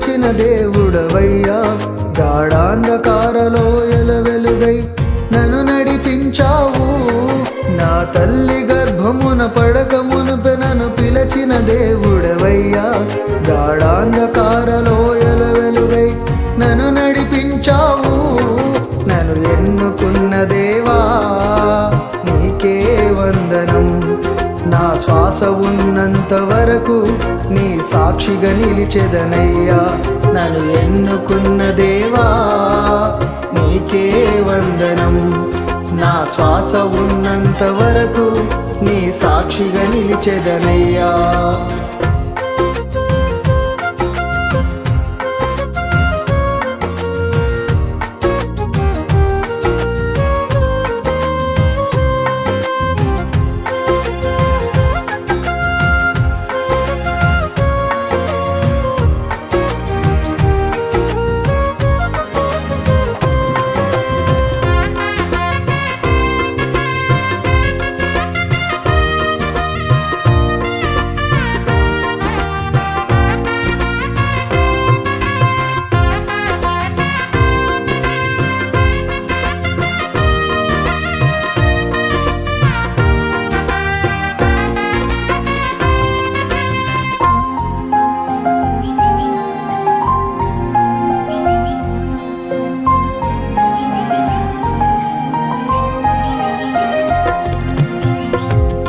పిలచిన దేవుడవయ్యా. గాఢాంధకారలోయల వెలుగై నన్ను నడిపించావు. నా తల్లి గర్భమున పడక మునుపె నన్ను పిలచిన దేవుడవయ్యా. గాఢాంధకారలోయల వెలుగై నన్ను నడిపించావు. నన్ను ఎన్నుకున్న దేవా నీకే వందనం. నా శ్వాస ఉన్నంత వరకు నీ సాక్షిగా నిలిచెదనయ్యా. నన్ను ఎన్నుకున్న దేవా నీకే వందనం. నా శ్వాస ఉన్నంత వరకు నీ సాక్షిగా నిలిచెదనయ్యా.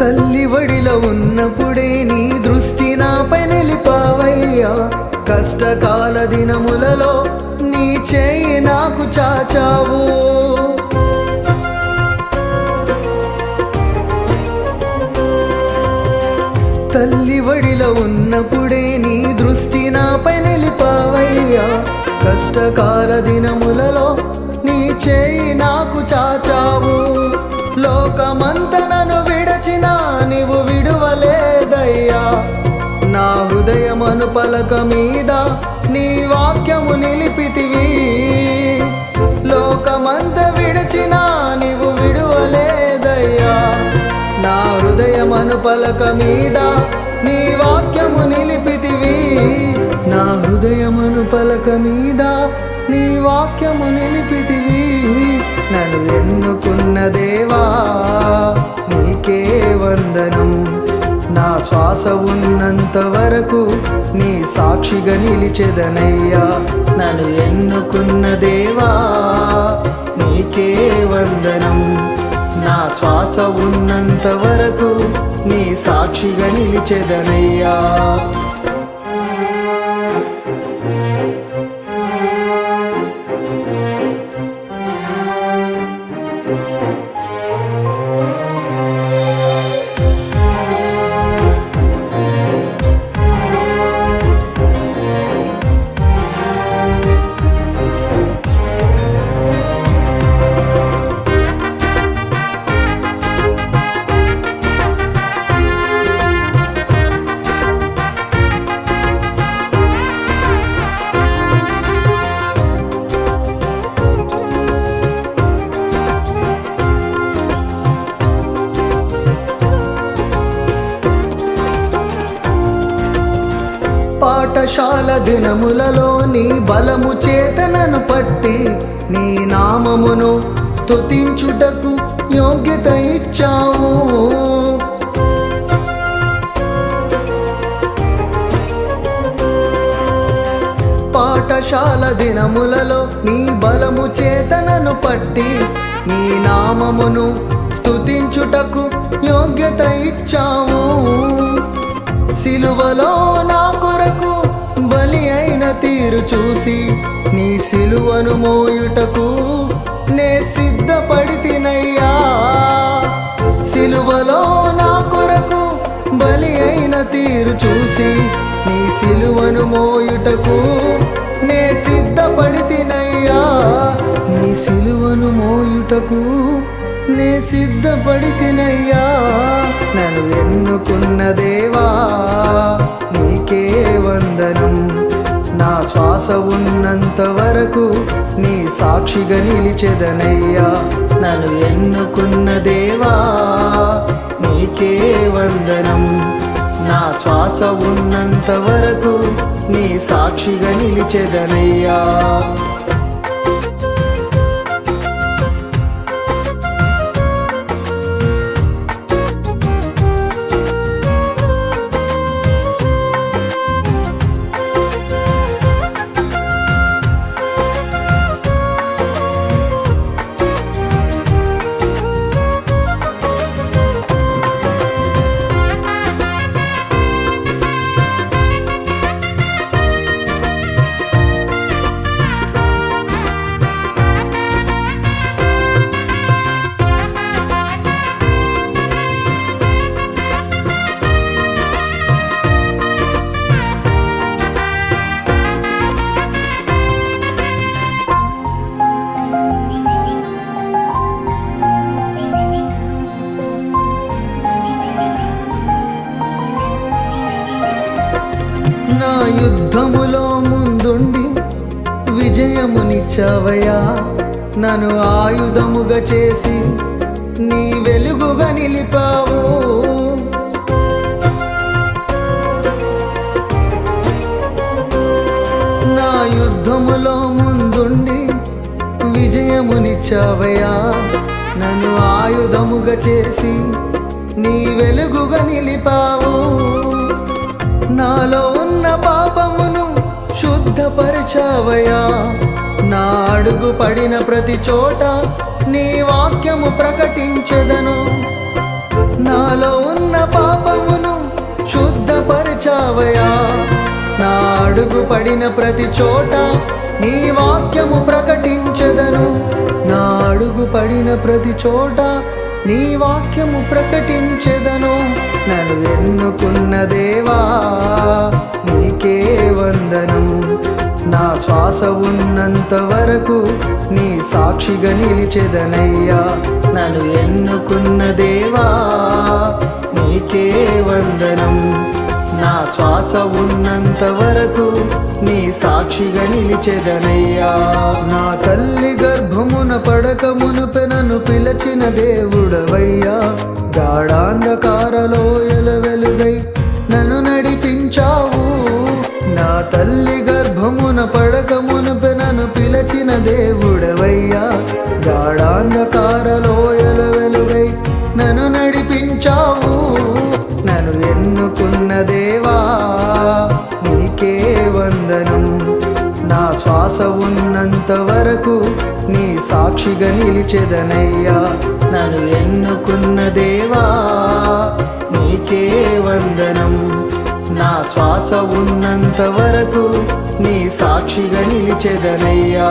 తల్లి వడిలో ఉన్నప్పుడే నీ దృష్టి నాపై నిలిపావయ్యా. కష్టకాల దినములలో నీ చేయి నాకు చాచావు. తల్లి వడిలో ఉన్నప్పుడే నీ దృష్టి నాపై నిలిపావయ్యా. కష్టకాల దినములలో నీ చేయి నాకు చాచావు. లోకమంత నన్ను విడచిన నీవు విడువలేదయ్యా. నా హృదయమను పలక మీద నీ వాక్యము నిలిపితివి. లోకమంత విడచిన నీవు విడువలేదయ్యా. నా హృదయమను పలక మీద నీ వాక్యము నిలిపితివి. నా హృదయమను పలక మీద నీ వాక్యము నిలిపితివి. నన్ను ఎన్నుకున్న దేవా నీకే వందనం. నా శ్వాస ఉన్నంత వరకు నీ సాక్షిగా నిలిచెదనయ్యా. నన్ను ఎన్నుకున్న దేవా నీకే వందనం. నా శ్వాస ఉన్నంత వరకు నీ సాక్షిగా నిలిచెదనయ్యా. పాఠశాల దినములలో నీ బలము చేతనను పట్టి నీ నామమును స్తుతించుటకు యోగ్యత ఇచ్చావు. పాఠశాల దినములలో నీ బలము చేతనను పట్టి నీ నామమును స్తుతించుటకు యోగ్యత ఇచ్చావు. సిలువలో నా కొరకు బలి అయిన తీరు చూసి నీ సిలువను మోయుటకు నే సిద్ధపడితినయ్యా. సిలువలో నా కొరకు బలి అయిన తీరు చూసి నీ సిలువను మోయుటకు నే సిద్ధపడితినయ్యా. నీ సిలువను మోయుటకు నే సిద్ధపడితినయ్యా. నన్ను ఎన్నుకున్న దేవా నీకే వందనం. నా శ్వాస ఉన్నంత వరకు నీ సాక్షిగా నిలిచెదనయ్యా. నన్ను ఎన్నుకున్న దేవా నీకే వందనం. నా శ్వాస ఉన్నంత వరకు నీ సాక్షిగా నిలిచెదనయ్యా. నా యుద్ధములో ముందుండి విజయమునిచ్చావయ్యా. నన్ను ఆయుధముగా చేసి నీ వెలుగుగా నిలిపావు. నా యుద్ధములో ముందుండి విజయమునిచ్చావయ్యా. నన్ను ఆయుధముగా చేసి నీ వెలుగుగా నిలిపావు. నాలో ఉన్న పాపమును శుద్ధపరిచావయ్యా. నా అడుగు పడిన ప్రతి చోట నీ వాక్యము ప్రకటించెదను. నాలో ఉన్న పాపమును శుద్ధపరిచావయ్యా. నా అడుగు పడిన ప్రతి చోట నీ వాక్యము ప్రకటించెదను. నా అడుగు పడిన ప్రతి చోట నీ వాక్యము ప్రకటించెదను. నన్ను ఎన్నుకున్న దేవా నీకే వందనం. నా శ్వాస ఉన్నంత వరకు నీ సాక్షిగా నిలిచెదనయ్యా. నన్ను ఎన్నుకున్న దేవా నీకే వందనం. నా శ్వాస ఉన్నంత వరకు నీ సాక్షిగా నిలిచెదనయ్యా. నా తల్లి గర్భమున పడక మునుపె నన్ను పిలచిన దేవుడవయ్యా. గాఢాంధకారలోయల వెలుగై నన్ను నడిపించావు. నా తల్లి గర్భమున పడక మునుపె నన్ను పిలచిన దేవుడవయ్యా. గాఢాంధకారలోయల వెలుగై నన్ను నడిపించావు. నన్ను ఎన్నుకున్న దేవా నీకే వందనం. నా శ్వాస ఉన్నంత వరకు నీ సాక్షిగా నిలిచెదనయ్యా. నన్ను ఎన్నుకున్న దేవా నీకే వందనం. నా శ్వాస ఉన్నంత వరకు నీ సాక్షిగా నిలిచెదనయ్యా.